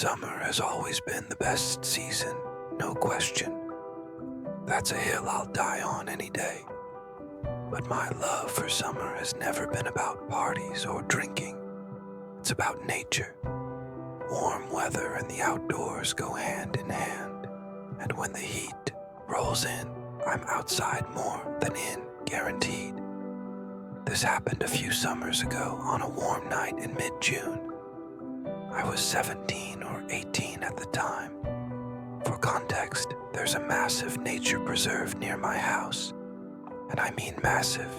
Summer has always been the best season, no question. That's a hill I'll die on any day. But my love for summer has never been about parties or drinking. It's about nature. Warm weather and the outdoors go hand in hand. And when the heat rolls in, I'm outside more than in, guaranteed. This happened a few summers ago on a warm night in mid-June. I was 17 or 18 at the time. For context, there's a massive nature preserve near my house. And I mean massive,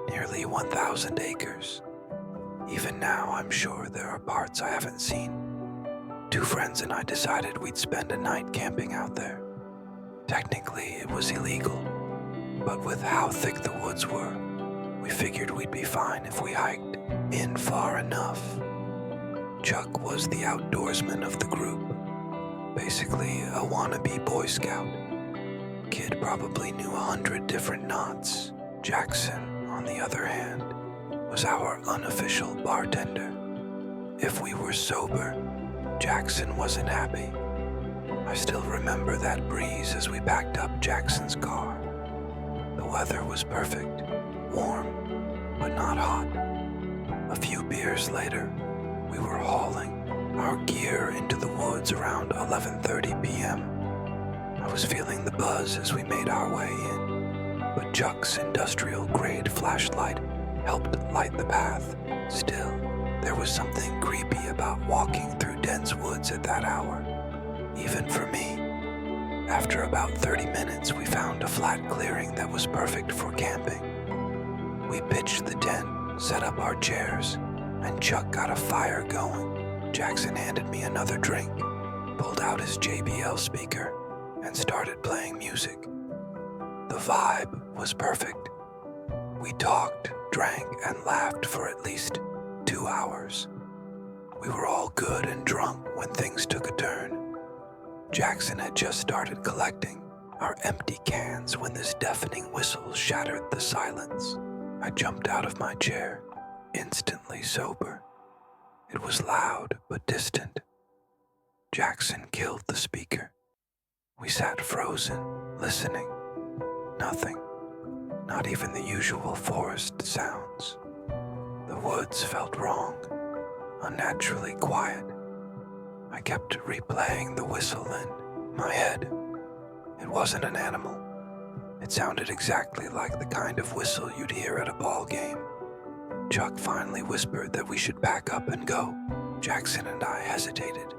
nearly 1,000 acres. Even now, I'm sure there are parts I haven't seen. Two friends and I decided we'd spend a night camping out there. Technically, it was illegal, but with how thick the woods were, we figured we'd be fine if we hiked in far enough. Chuck was the outdoorsman of the group, basically a wannabe Boy Scout. Kid probably knew 100 different knots. Jackson, on the other hand, was our unofficial bartender. If we were sober, Jackson wasn't happy. I still remember that breeze as we packed up Jackson's car. The weather was perfect, warm, but not hot. A few beers later, we were hauling our gear into the woods around 11:30 p.m. I was feeling the buzz as we made our way in, but Chuck's industrial-grade flashlight helped light the path. Still, there was something creepy about walking through dense woods at that hour, even for me. After about 30 minutes, we found a flat clearing that was perfect for camping. We pitched the tent, set up our chairs, and Chuck got a fire going. Jackson handed me another drink, pulled out his JBL speaker, and started playing music. The vibe was perfect. We talked, drank, and laughed for at least 2 hours. We were all good and drunk when things took a turn. Jackson had just started collecting our empty cans when this deafening whistle shattered the silence. I jumped out of my chair, instantly sober. It was loud but distant. Jackson killed the speaker. We sat frozen, listening. Nothing. Not even the usual forest sounds. The woods felt wrong, unnaturally quiet. I kept replaying the whistle in my head. It wasn't an animal. It sounded exactly like the kind of whistle you'd hear at a ball game. Chuck finally whispered that we should pack up and go. Jackson and I hesitated.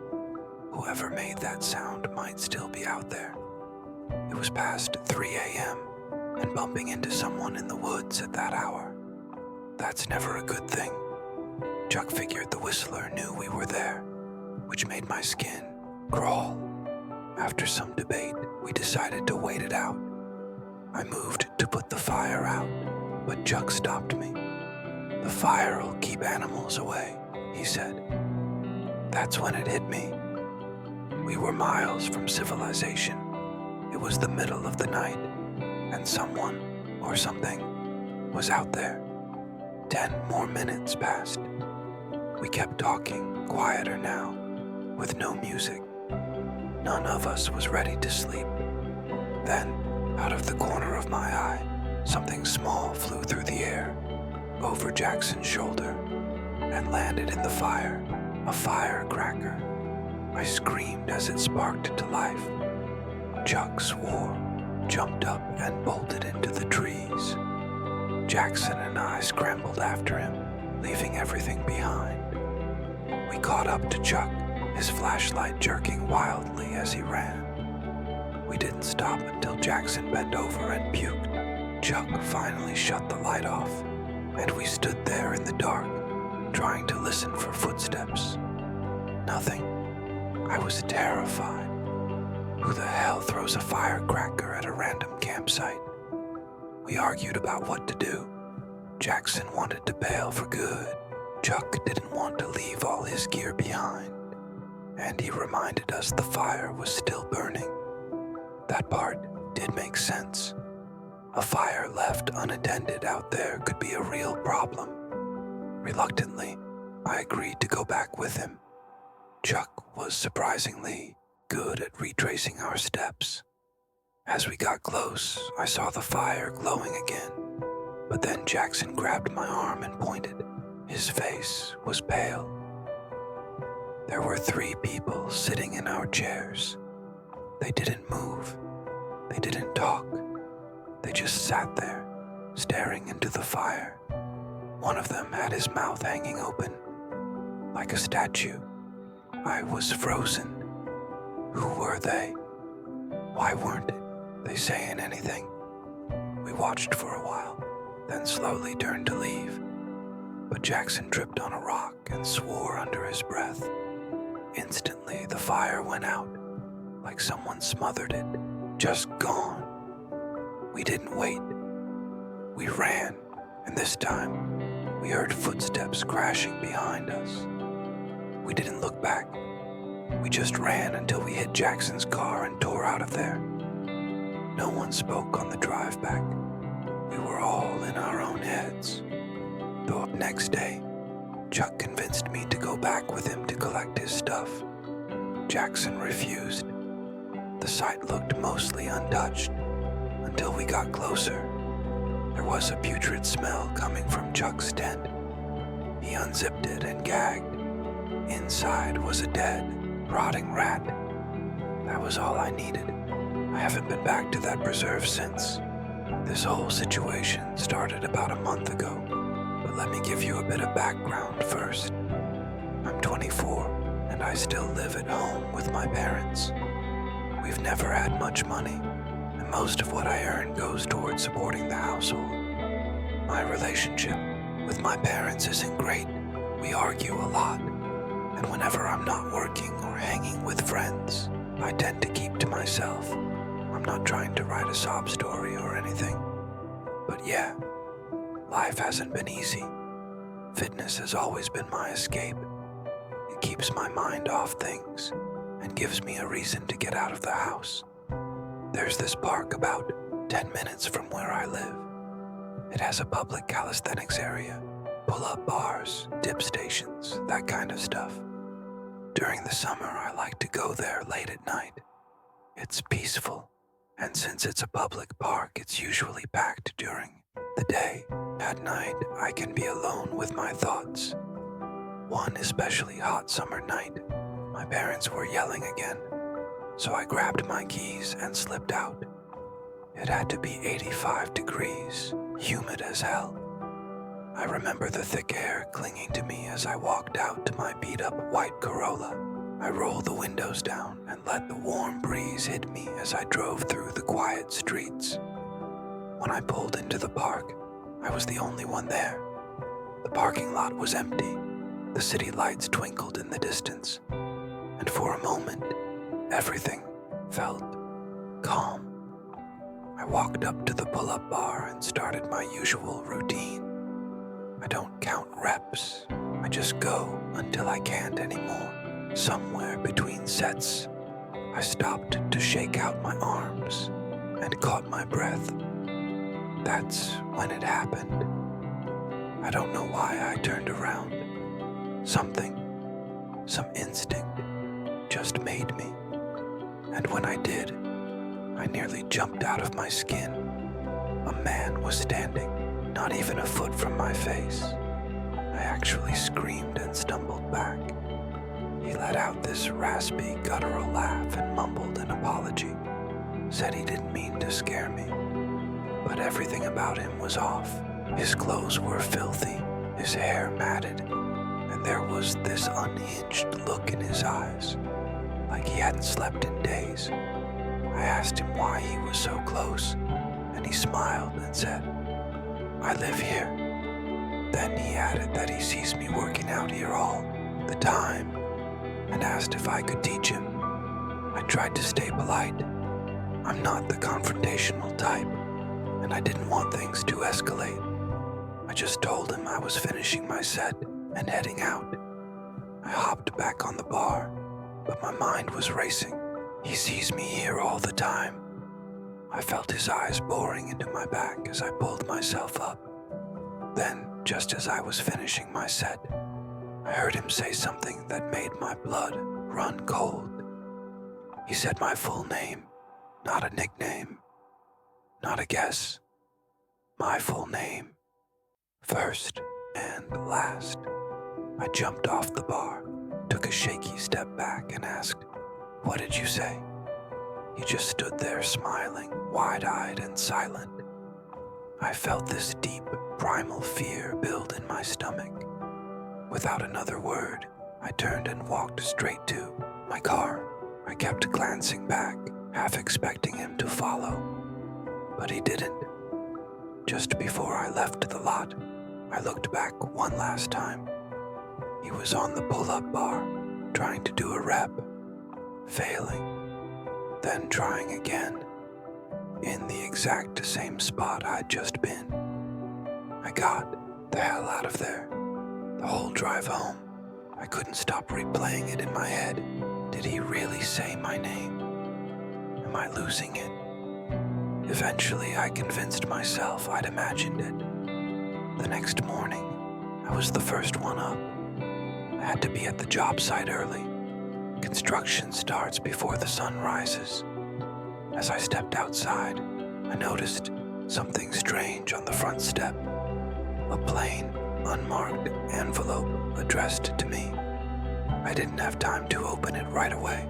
Whoever made that sound might still be out there. It was past 3 a.m., and bumping into someone in the woods at that hour, that's never a good thing. Chuck figured the whistler knew we were there, which made my skin crawl. After some debate, we decided to wait it out. I moved to put the fire out, but Chuck stopped me. "The fire'll keep animals away," he said. That's when it hit me. We were miles from civilization. It was the middle of the night, and someone, or something, was out there. 10 more minutes passed. We kept talking, quieter now, with no music. None of us was ready to sleep. Then, out of the corner of my eye, something small flew through the air, over Jackson's shoulder, and landed in the fire, a firecracker. I screamed as it sparked to life. Chuck swore, jumped up, and bolted into the trees. Jackson and I scrambled after him, leaving everything behind. We caught up to Chuck, his flashlight jerking wildly as he ran. We didn't stop until Jackson bent over and puked. Chuck finally shut the light off, and we stood there in the dark, trying to listen for footsteps. Nothing. I was terrified. Who the hell throws a firecracker at a random campsite? We argued about what to do. Jackson wanted to bail for good. Chuck didn't want to leave all his gear behind. And he reminded us the fire was still burning. That part did make sense. A fire left unattended out there could be a real problem. Reluctantly, I agreed to go back with him. Chuck was surprisingly good at retracing our steps. As we got close, I saw the fire glowing again, but then Jackson grabbed my arm and pointed. His face was pale. There were 3 people sitting in our chairs. They didn't move. They didn't talk. They just sat there, staring into the fire. One of them had his mouth hanging open, like a statue. I was frozen. Who were they? Why weren't they saying anything? We watched for a while, then slowly turned to leave. But Jackson tripped on a rock and swore under his breath. Instantly, the fire went out, like someone smothered it, just gone. We didn't wait. We ran, and this time, we heard footsteps crashing behind us. We didn't look back. We just ran until we hit Jackson's car and tore out of there. No one spoke on the drive back. We were all in our own heads. The next day, Chuck convinced me to go back with him to collect his stuff. Jackson refused. The site looked mostly untouched until we got closer. There was a putrid smell coming from Chuck's tent. He unzipped it and gagged. Inside was a dead, rotting rat. That was all I needed. I haven't been back to that preserve since. This whole situation started about a month ago, but let me give you a bit of background first. I'm 24, and I still live at home with my parents. We've never had much money, and most of what I earn goes towards supporting the household. My relationship with my parents isn't great. We argue a lot, and whenever I'm not working or hanging with friends, I tend to keep to myself. I'm not trying to write a sob story or anything, but yeah, life hasn't been easy. Fitness has always been my escape. It keeps my mind off things and gives me a reason to get out of the house. There's this park about 10 minutes from where I live. It has a public calisthenics area, pull-up bars, dip stations, that kind of stuff. During the summer, I like to go there late at night. It's peaceful, and since it's a public park, it's usually packed during the day. At night, I can be alone with my thoughts. One especially hot summer night, my parents were yelling again, so I grabbed my keys and slipped out. It had to be 85 degrees, humid as hell. I remember the thick air clinging to me as I walked out to my beat-up white Corolla. I rolled the windows down and let the warm breeze hit me as I drove through the quiet streets. When I pulled into the park, I was the only one there. The parking lot was empty. The city lights twinkled in the distance. And for a moment, everything felt calm. I walked up to the pull-up bar and started my usual routine. I don't count reps. I just go until I can't anymore. Somewhere between sets, I stopped to shake out my arms and caught my breath. That's when it happened. I don't know why I turned around. Some instinct just made me. And when I did, I nearly jumped out of my skin. A man was standing, not even a foot from my face. I actually screamed and stumbled back. He let out this raspy, guttural laugh and mumbled an apology. Said he didn't mean to scare me. But everything about him was off. His clothes were filthy, his hair matted, and there was this unhinged look in his eyes, like he hadn't slept in days. I asked him why he was so close, and he smiled and said, "I live here." Then he added that he sees me working out here all the time, and asked if I could teach him. I tried to stay polite. I'm not the confrontational type, and I didn't want things to escalate. I just told him I was finishing my set and heading out. I hopped back on the bar, but my mind was racing. He sees me here all the time. I felt his eyes boring into my back as I pulled myself up. Then, just as I was finishing my set, I heard him say something that made my blood run cold. He said my full name, not a nickname, not a guess. My full name, first and last. I jumped off the bar, took a shaky step back and asked, "What did you say?" He just stood there smiling, wide-eyed and silent. I felt this deep, primal fear build in my stomach. Without another word, I turned and walked straight to my car. I kept glancing back, half expecting him to follow, but he didn't. Just before I left the lot, I looked back one last time. He was on the pull-up bar, trying to do a rep, failing, then trying again, in the exact same spot I'd just been. I got the hell out of there. The whole drive home, I couldn't stop replaying it in my head. Did he really say my name? Am I losing it? Eventually, I convinced myself I'd imagined it. The next morning, I was the first one up. I had to be at the job site early. Construction starts before the sun rises. As I stepped outside, I noticed something strange on the front step. A plain, unmarked envelope addressed to me. I didn't have time to open it right away,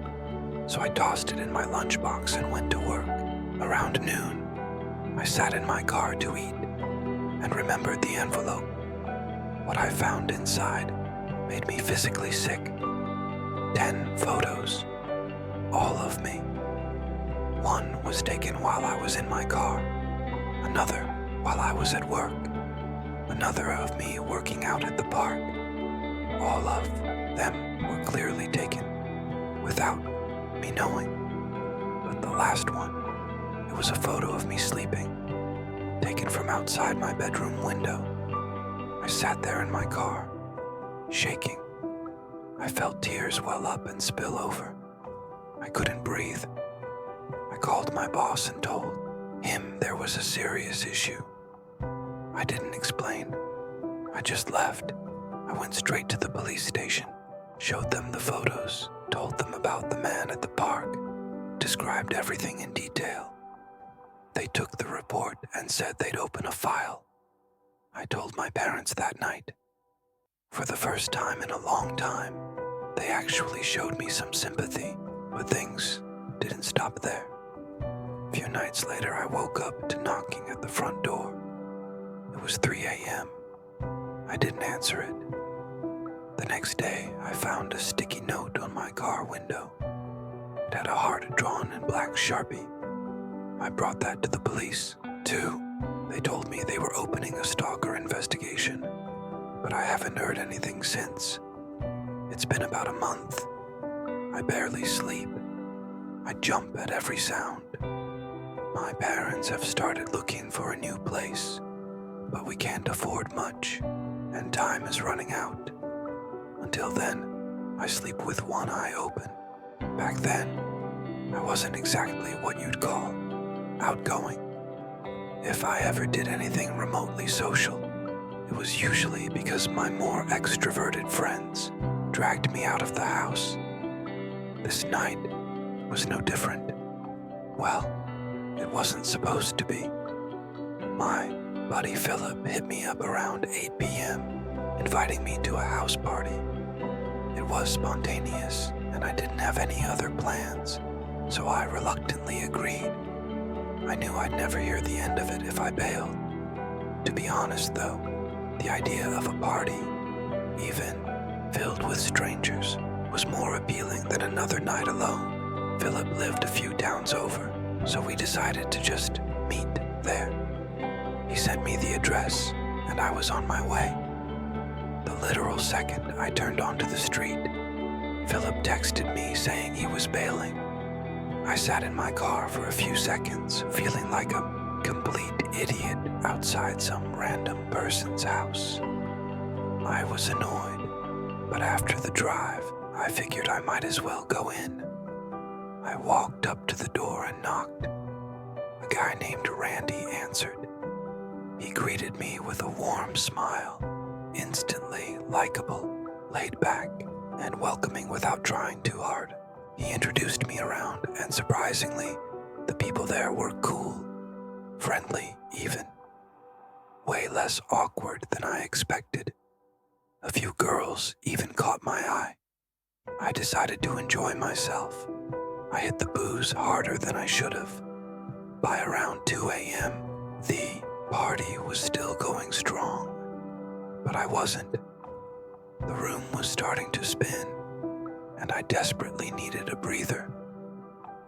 so I tossed it in my lunchbox and went to work. Around noon, I sat in my car to eat and remembered the envelope. What I found inside made me physically sick. 10 photos, all of me. One was taken while I was in my car, another while I was at work, another of me working out at the park. All of them were clearly taken without me knowing. But the last one, it was a photo of me sleeping, taken from outside my bedroom window. I sat there in my car, shaking. I felt tears well up and spill over. I couldn't breathe. I called my boss and told him there was a serious issue. I didn't explain. I just left. I went straight to the police station, showed them the photos, told them about the man at the park, described everything in detail. They took the report and said they'd open a file. I told my parents that night. For the first time in a long time, they actually showed me some sympathy, but things didn't stop there. A few nights later, I woke up to knocking at the front door. It was 3 a.m. I didn't answer it. The next day, I found a sticky note on my car window. It had a heart drawn in black Sharpie. I brought that to the police, too. They told me they were opening a stalker investigation, but I haven't heard anything since. It's been about a month. I barely sleep. I jump at every sound. My parents have started looking for a new place, but we can't afford much, and time is running out. Until then, I sleep with one eye open. Back then, I wasn't exactly what you'd call outgoing. If I ever did anything remotely social, it was usually because my more extroverted friends dragged me out of the house. This night was no different. Well, it wasn't supposed to be. My buddy Philip hit me up around 8 p.m., inviting me to a house party. It was spontaneous, and I didn't have any other plans, so I reluctantly agreed. I knew I'd never hear the end of it if I bailed. To be honest, though, the idea of a party, even filled with strangers, was more appealing than another night alone. Philip lived a few towns over, so we decided to just meet there. He sent me the address, and I was on my way. The literal second I turned onto the street, Philip texted me saying he was bailing. I sat in my car for a few seconds, feeling like a complete idiot outside some random person's house. I was annoyed, but after the drive, I figured I might as well go in. I walked up to the door and knocked. A guy named Randy answered. He greeted me with a warm smile, instantly likable, laid back. and welcoming without trying too hard. He introduced me around, and surprisingly, the people there were cool, friendly even. Way less awkward than I expected. A few girls even caught my eye. I decided to enjoy myself. I hit the booze harder than I should have. By around 2 a.m., the party was still going strong. But I wasn't. The room was starting to spin, and I desperately needed a breather.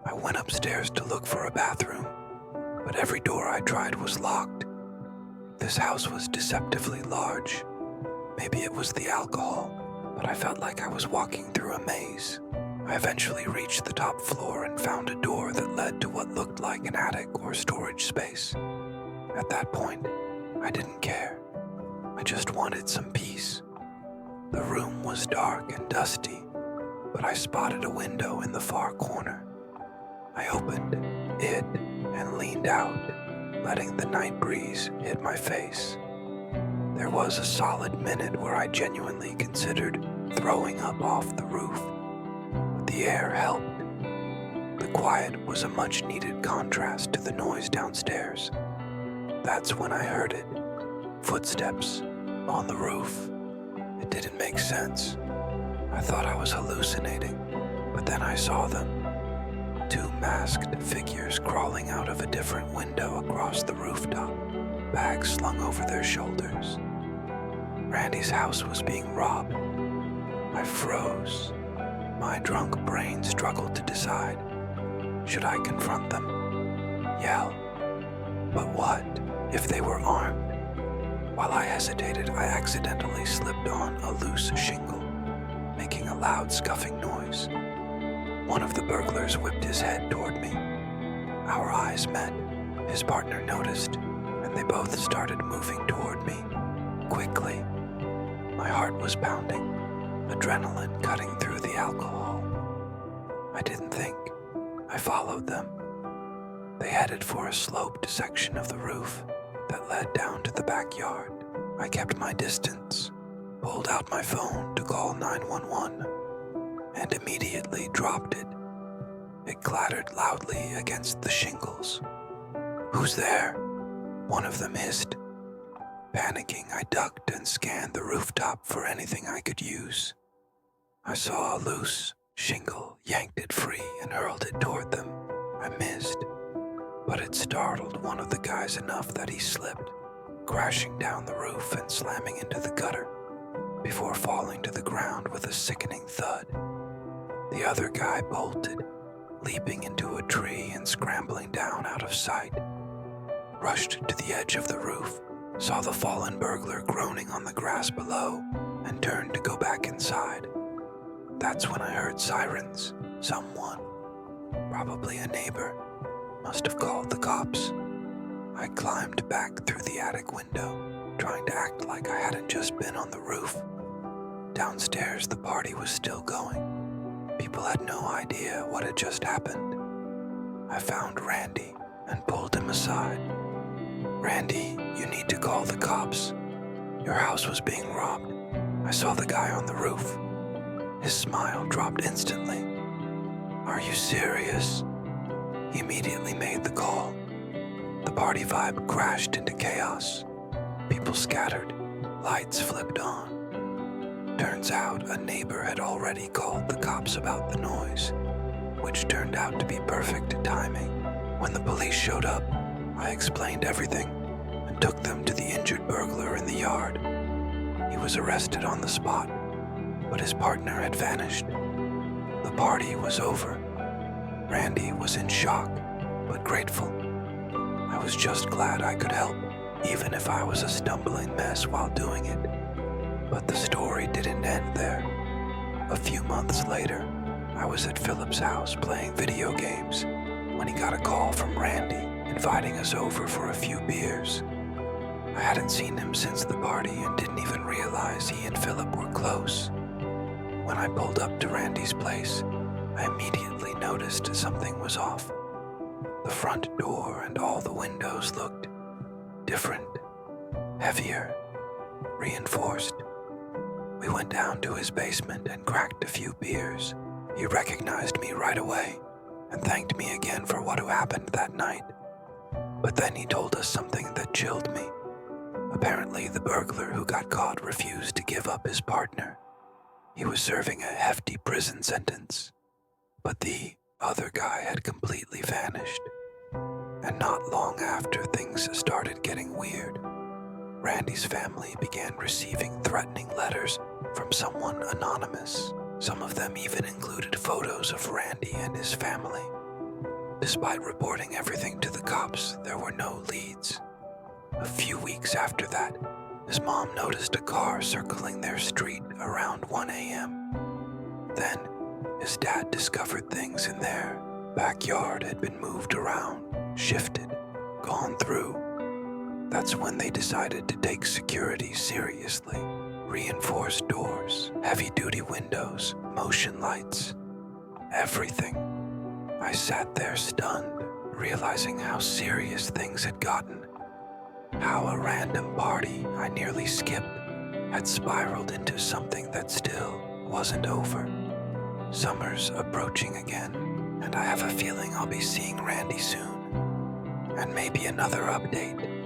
I went upstairs to look for a bathroom, but every door I tried was locked. This house was deceptively large. Maybe it was the alcohol, but I felt like I was walking through a maze. I eventually reached the top floor and found a door that led to what looked like an attic or storage space. At that point, I didn't care. I just wanted some peace. The room was dark and dusty, but I spotted a window in the far corner. I opened it and leaned out, letting the night breeze hit my face. There was a solid minute where I genuinely considered throwing up off the roof. The air helped. The quiet was a much-needed contrast to the noise downstairs. That's when I heard it. Footsteps on the roof. It didn't make sense. I thought I was hallucinating, but then I saw them. 2 masked figures crawling out of a different window across the rooftop, bags slung over their shoulders. Randy's house was being robbed. I froze. My drunk brain struggled to decide. Should I confront them? Yell? But what if they were armed? While I hesitated, I accidentally slipped on a loose shingle, making a loud scuffing noise. One of the burglars whipped his head toward me. Our eyes met. His partner noticed, and they both started moving toward me, quickly. My heart was pounding, adrenaline cutting through the alcohol. I didn't think. I followed them. They headed for a sloped section of the roof that led down to the backyard. I kept my distance, pulled out my phone to call 911, and immediately dropped it. It clattered loudly against the shingles. "Who's there?" one of them hissed. Panicking, I ducked and scanned the rooftop for anything I could use. I saw a loose shingle, yanked it free, and hurled it toward them. I missed, but it startled one of the guys enough that he slipped, crashing down the roof and slamming into the gutter, before falling to the ground with a sickening thud. The other guy bolted, leaping into a tree and scrambling down out of sight. Rushed to the edge of the roof, saw the fallen burglar groaning on the grass below, and turned to go back inside. That's when I heard sirens. Someone, probably a neighbor, must have called the cops. I climbed back through the attic window, trying to act like I hadn't just been on the roof. Downstairs, the party was still going. People had no idea what had just happened. I found Randy and pulled him aside. "Randy, you need to call the cops. Your house was being robbed. I saw the guy on the roof." His smile dropped instantly. "Are you serious?" He immediately made the call. The party vibe crashed into chaos. People scattered, lights flipped on. Turns out a neighbor had already called the cops about the noise, which turned out to be perfect timing. When the police showed up, I explained everything and took them to the injured burglar in the yard. He was arrested on the spot, but his partner had vanished. The party was over. Randy was in shock, but grateful. I was just glad I could help, even if I was a stumbling mess while doing it. But the story didn't end there. A few months later, I was at Philip's house playing video games when he got a call from Randy inviting us over for a few beers. I hadn't seen him since the party and didn't even realize he and Philip were close. When I pulled up to Randy's place, I immediately noticed something was off. The front door and all the windows looked different, heavier, reinforced. We went down to his basement and cracked a few beers. He recognized me right away and thanked me again for what had happened that night. But then he told us something that chilled me. Apparently, the burglar who got caught refused to give up his partner. He was serving a hefty prison sentence, but the other guy had completely vanished. And not long after, things started getting weird. Randy's family began receiving threatening letters from someone anonymous. Some of them even included photos of Randy and his family. Despite reporting everything to the cops, there were no leads. A few weeks after that, his mom noticed a car circling their street around 1 a.m. Then, his dad discovered things in their backyard had been moved around, shifted, gone through. That's when they decided to take security seriously. Reinforced doors, heavy-duty windows, motion lights, everything. I sat there stunned, realizing how serious things had gotten. How a random party I nearly skipped had spiraled into something that still wasn't over. Summer's approaching again, and I have a feeling I'll be seeing Randy soon. And maybe another update.